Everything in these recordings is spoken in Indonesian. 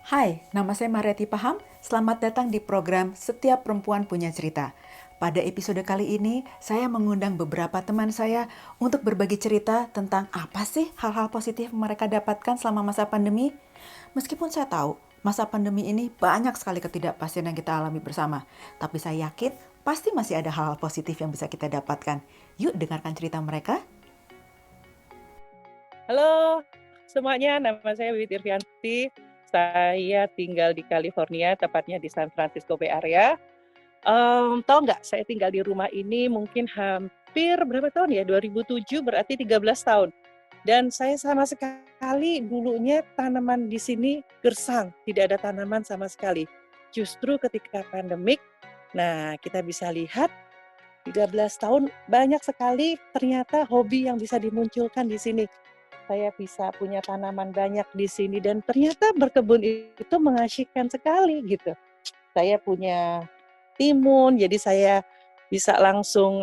Hai, nama saya Mariati Paham. Selamat datang di program Setiap Perempuan Punya Cerita. Pada episode kali ini, saya mengundang beberapa teman saya untuk berbagi cerita tentang apa sih hal-hal positif mereka dapatkan selama masa pandemi. Meskipun saya tahu, masa pandemi ini banyak sekali ketidakpastian yang kita alami bersama. Tapi saya yakin pasti masih ada hal-hal positif yang bisa kita dapatkan. Yuk dengarkan cerita mereka. Halo semuanya, nama saya Wiwit Irvianti. Saya tinggal di California, tepatnya di San Francisco Bay Area. Tahu nggak, saya tinggal di rumah ini mungkin hampir berapa tahun ya? 2007, berarti 13 tahun. Dan saya sama sekali dulunya tanaman di sini gersang, tidak ada tanaman sama sekali. Justru ketika pandemik, nah kita bisa lihat 13 tahun banyak sekali ternyata hobi yang bisa dimunculkan di sini. Saya bisa punya tanaman banyak di sini dan ternyata berkebun itu mengasyikkan sekali gitu. Saya punya timun, jadi saya bisa langsung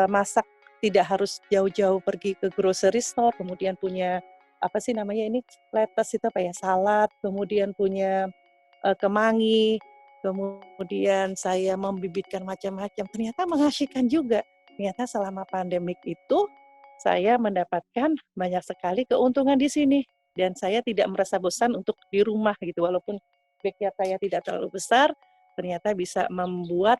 masak, tidak harus jauh-jauh pergi ke grocery store. Kemudian punya apa sih namanya ini, lettuce itu apa ya, salad, kemudian punya kemangi, kemudian saya membibitkan macam-macam. Ternyata mengasyikkan juga. Ternyata selama pandemik itu saya mendapatkan banyak sekali keuntungan di sini dan saya tidak merasa bosan untuk di rumah gitu, walaupun backyard saya tidak terlalu besar, ternyata bisa membuat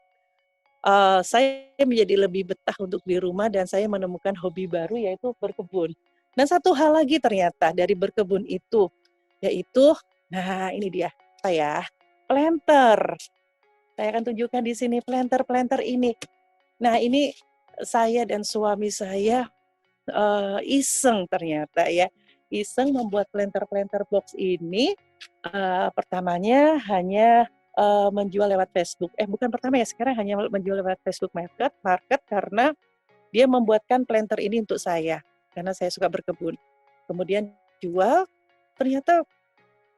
saya menjadi lebih betah untuk di rumah dan saya menemukan hobi baru yaitu berkebun. Dan satu hal lagi ternyata dari berkebun itu, yaitu, nah ini dia, apa ya, planter. Saya akan tunjukkan di sini planter-planter ini. Nah ini saya dan suami saya iseng ternyata ya, iseng membuat planter-planter box ini. Pertamanya hanya menjual lewat Facebook. Bukan pertama ya, sekarang hanya menjual lewat Facebook Market karena dia membuatkan planter ini untuk saya, karena saya suka berkebun. Kemudian jual, ternyata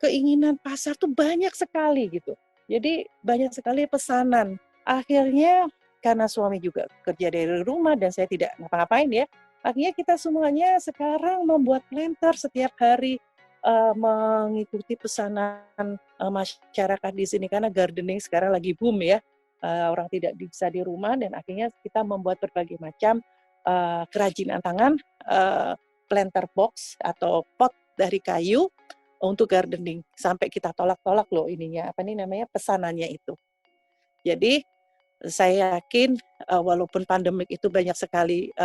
keinginan pasar tuh banyak sekali gitu. Jadi banyak sekali pesanan. Akhirnya karena suami juga kerja dari rumah dan saya tidak ngapa-ngapain ya, akhirnya kita semuanya sekarang membuat planter setiap hari, mengikuti pesanan, masyarakat di sini karena gardening sekarang lagi boom ya, orang tidak bisa di rumah dan akhirnya kita membuat berbagai macam, kerajinan tangan, planter box atau pot dari kayu untuk gardening. Sampai kita tolak-tolak loh ininya, apa nih namanya, pesanannya itu. Jadi saya yakin, walaupun pandemik itu banyak sekali,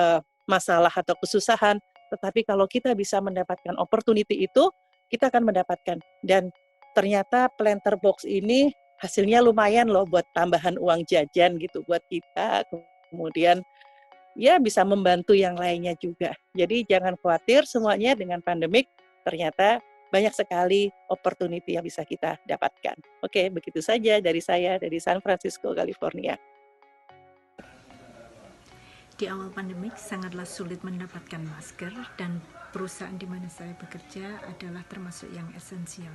masalah atau kesusahan, tetapi kalau kita bisa mendapatkan opportunity itu, kita akan mendapatkan. Dan ternyata planter box ini hasilnya lumayan loh buat tambahan uang jajan gitu buat kita, kemudian ya bisa membantu yang lainnya juga. Jadi jangan khawatir semuanya dengan pandemik, ternyata banyak sekali opportunity yang bisa kita dapatkan. Oke, begitu saja dari saya, dari San Francisco, California. Di awal pandemik sangatlah sulit mendapatkan masker dan perusahaan di mana saya bekerja adalah termasuk yang esensial.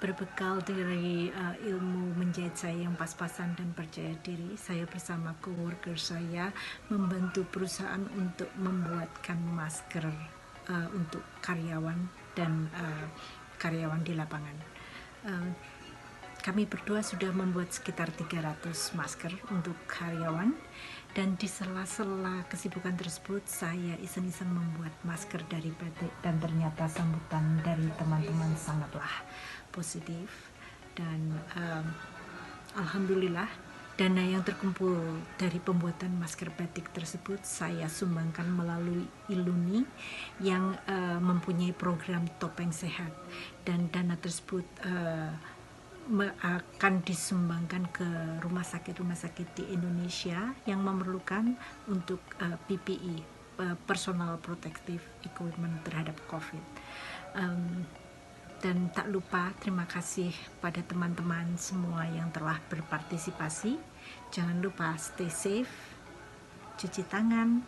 Berbekal dari ilmu menjahit saya yang pas-pasan dan percaya diri, saya bersama coworker saya membantu perusahaan untuk membuatkan masker untuk karyawan dan karyawan di lapangan. Kami berdua sudah membuat sekitar 300 masker untuk karyawan dan di sela-sela kesibukan tersebut saya iseng-iseng membuat masker dari batik dan ternyata sambutan dari teman-teman sangatlah positif dan alhamdulillah dana yang terkumpul dari pembuatan masker batik tersebut saya sumbangkan melalui Iluni yang mempunyai program topeng sehat dan dana tersebut akan disumbangkan ke rumah sakit di Indonesia yang memerlukan untuk PPE, personal protective equipment terhadap COVID. Dan tak lupa terima kasih pada teman-teman semua yang telah berpartisipasi. Jangan lupa stay safe, cuci tangan,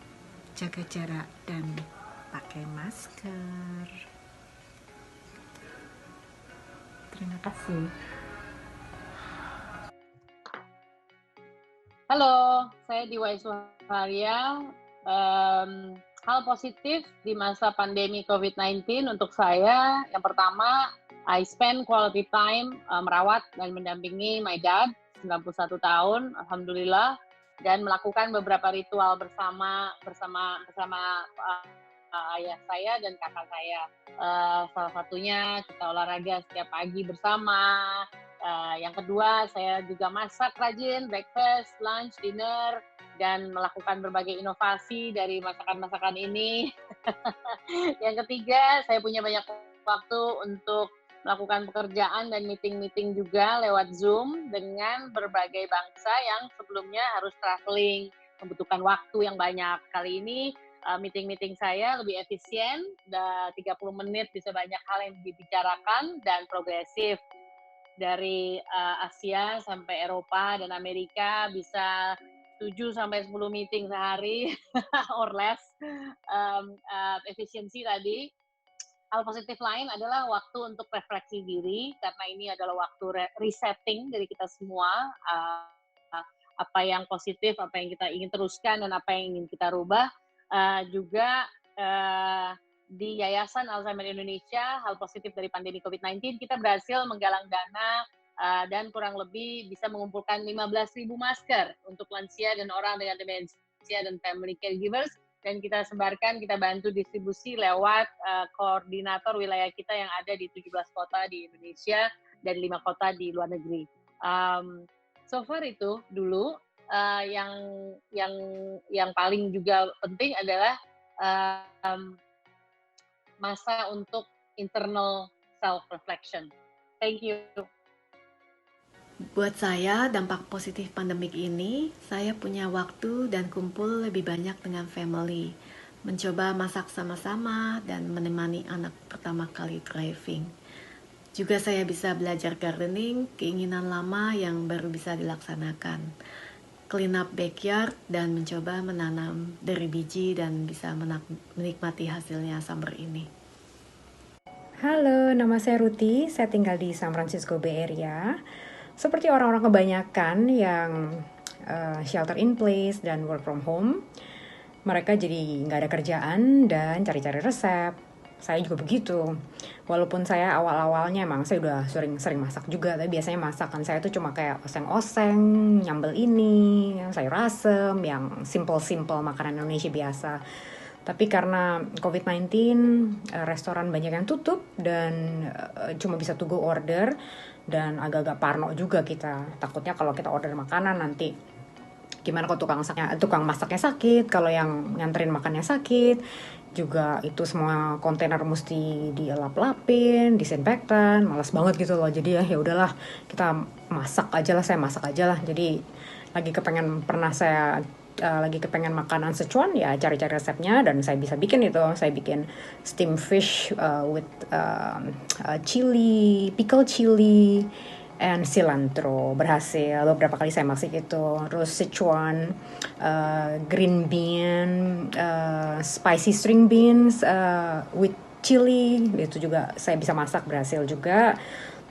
jaga jarak, dan pakai masker. Terima kasih. Halo, saya Diwa Iswaria. Hal positif di masa pandemi COVID-19 untuk saya, yang pertama, I spend quality time merawat dan mendampingi my dad, 91 tahun, alhamdulillah, dan melakukan beberapa ritual bersama ayah saya dan kakak saya. Salah satunya kita olahraga setiap pagi bersama. Yang kedua, saya juga masak rajin, breakfast, lunch, dinner, dan melakukan berbagai inovasi dari masakan-masakan ini. Yang ketiga, saya punya banyak waktu untuk melakukan pekerjaan dan meeting-meeting juga lewat Zoom dengan berbagai bangsa yang sebelumnya harus traveling, membutuhkan waktu yang banyak. Kali ini meeting-meeting saya lebih efisien, 30 menit bisa banyak hal yang dibicarakan dan progresif. Dari Asia sampai Eropa dan Amerika bisa 7-10 meeting sehari or less. Efisiensi tadi. Hal positif lain adalah waktu untuk refleksi diri, karena ini adalah waktu resetting dari kita semua. Apa yang positif, apa yang kita ingin teruskan, dan apa yang ingin kita rubah. Juga di Yayasan Alzheimer Indonesia, hal positif dari pandemi COVID-19, kita berhasil menggalang dana dan kurang lebih bisa mengumpulkan 15.000 masker untuk lansia dan orang dengan demensia dan family caregivers. Dan kita sebarkan, kita bantu distribusi lewat koordinator wilayah kita yang ada di 17 kota di Indonesia dan 5 kota di luar negeri. So far itu dulu. Yang paling juga penting adalah masa untuk internal self-reflection. Thank you. Buat saya, dampak positif pandemik ini, saya punya waktu dan kumpul lebih banyak dengan family, mencoba masak sama-sama dan menemani anak pertama kali driving. Juga saya bisa belajar gardening, keinginan lama yang baru bisa dilaksanakan. Clean up backyard dan mencoba menanam dari biji dan bisa menikmati hasilnya summer ini. Halo, nama saya Ruti, saya tinggal di San Francisco Bay Area. Seperti orang-orang kebanyakan yang shelter in place dan work from home, mereka jadi nggak ada kerjaan dan cari-cari resep. Saya juga begitu. Walaupun saya awal-awalnya emang saya udah sering masak juga, tapi biasanya masakan saya tuh cuma kayak oseng-oseng, nyambel ini, sayur asem, yang simple-simple makanan Indonesia biasa. Tapi karena COVID-19, restoran banyak yang tutup dan cuma bisa to go order, dan agak-agak parno juga kita. Takutnya kalau kita order makanan nanti gimana kalau tukang masaknya sakit, kalau yang nganterin makannya sakit, juga itu semua kontainer mesti dielap-lapin, disinfektan, malas banget gitu loh. Jadi ya udahlah, kita saya masak aja lah. Jadi lagi kepengen makanan Sichuan, ya cari-cari resepnya dan saya bisa bikin itu. Saya bikin steamed fish with chili, pickle chili, and cilantro. Berhasil beberapa kali saya masak itu. Terus Sichuan green bean, spicy string beans with chili, itu juga saya bisa masak, berhasil juga.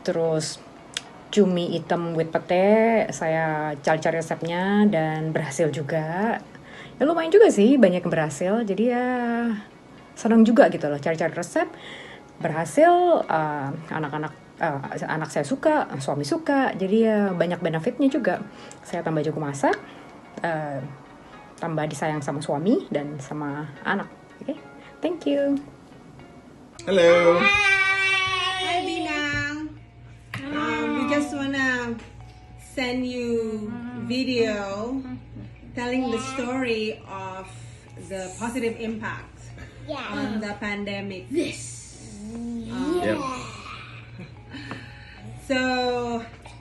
Terus cumi hitam with pete, saya cari-cari resepnya dan berhasil juga. Ya lumayan juga sih, banyak yang berhasil. Jadi ya senang juga gitu loh, cari-cari resep. Berhasil, anak saya suka, suami suka. Jadi ya banyak benefitnya juga. Saya tambah jago masak, tambah disayang sama suami dan sama anak. Okay? Thank you. Hello. Hi, Binang. We just wanna send you video telling the story of the positive impact on the pandemic. Yep. So,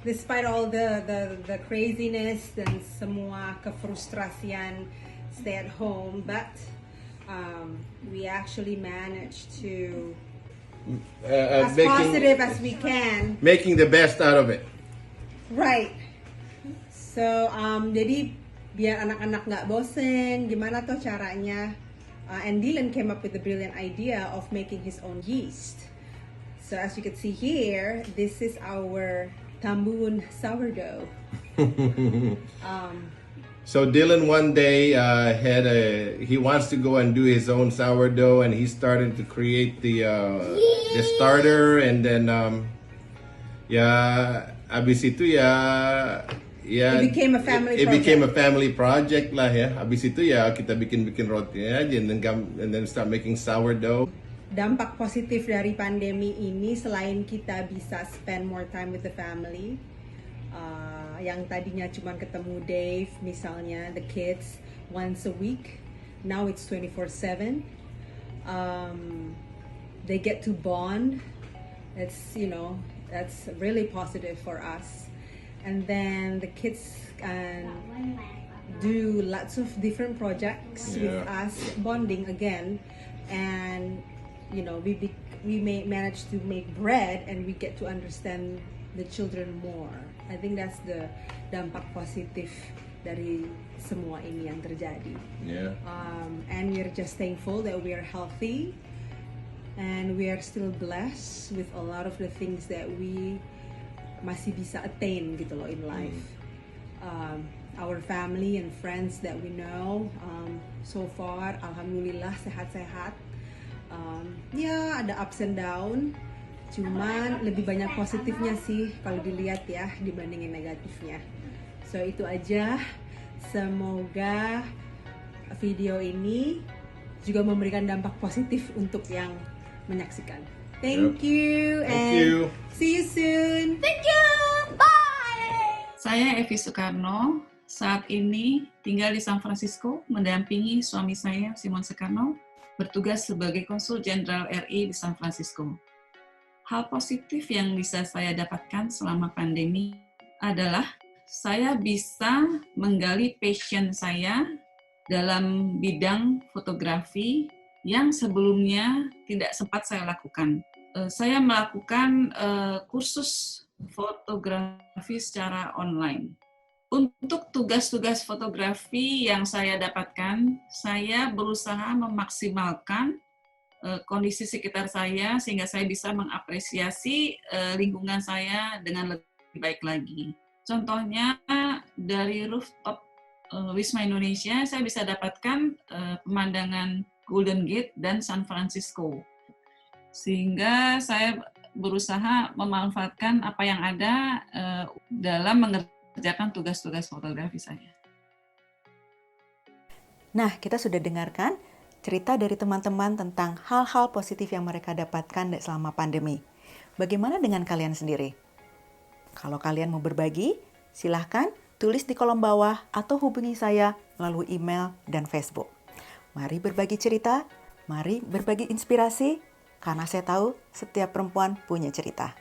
despite all the craziness dan semua kefrustrasian stay at home, but we actually managed to as positive as we can. Making the best out of it. Right. So, jadi biar anak-anak nggak bosen, gimana tuh caranya? And Dylan came up with the brilliant idea of making his own yeast. So as you can see here, this is our Tambun sourdough. So Dylan one day he wants to go and do his own sourdough, and he started to create the the starter, and then ya abis itu ya It became a family it project. became a family project lah ya. Abis itu ya kita bikin roti aja, and then start making sourdough. Dampak positif dari pandemi ini selain kita bisa spend more time with the family, yang tadinya cuma ketemu Dave misalnya, the kids once a week, now it's 24/7. They get to bond. That's really positive for us. And then the kids can do lots of different projects with us, bonding again, and we may manage to make bread, and we get to understand the children more. I think that's the dampak positif dari semua ini yang terjadi. Yeah. And we're just thankful that we are healthy, and we are still blessed with a lot of the things that we masih bisa attain gitu loh in life. Our family and friends that we know, so far alhamdulillah sehat-sehat. Ada ups and down, cuman lebih banyak positifnya sih kalau dilihat ya dibandingin negatifnya. So itu aja, semoga video ini juga memberikan dampak positif untuk yang menyaksikan. Thank you, Thank and you. see you soon. Saya Evi Soekarno, saat ini tinggal di San Francisco, mendampingi suami saya, Simon Soekarno, bertugas sebagai Konsul Jenderal RI di San Francisco. Hal positif yang bisa saya dapatkan selama pandemi adalah saya bisa menggali passion saya dalam bidang fotografi yang sebelumnya tidak sempat saya lakukan. Saya melakukan kursus fotografi secara online. Untuk tugas-tugas fotografi yang saya dapatkan, saya berusaha memaksimalkan kondisi sekitar saya sehingga saya bisa mengapresiasi lingkungan saya dengan lebih baik lagi. Contohnya dari rooftop Wisma Indonesia, saya bisa dapatkan pemandangan Golden Gate dan San Francisco. Sehingga saya berusaha memanfaatkan apa yang ada dalam mengerjakan tugas-tugas fotografi saya. Nah, kita sudah dengarkan cerita dari teman-teman tentang hal-hal positif yang mereka dapatkan selama pandemi. Bagaimana dengan kalian sendiri? Kalau kalian mau berbagi, silahkan tulis di kolom bawah atau hubungi saya melalui email dan Facebook. Mari berbagi cerita, mari berbagi inspirasi, karena saya tahu setiap perempuan punya cerita.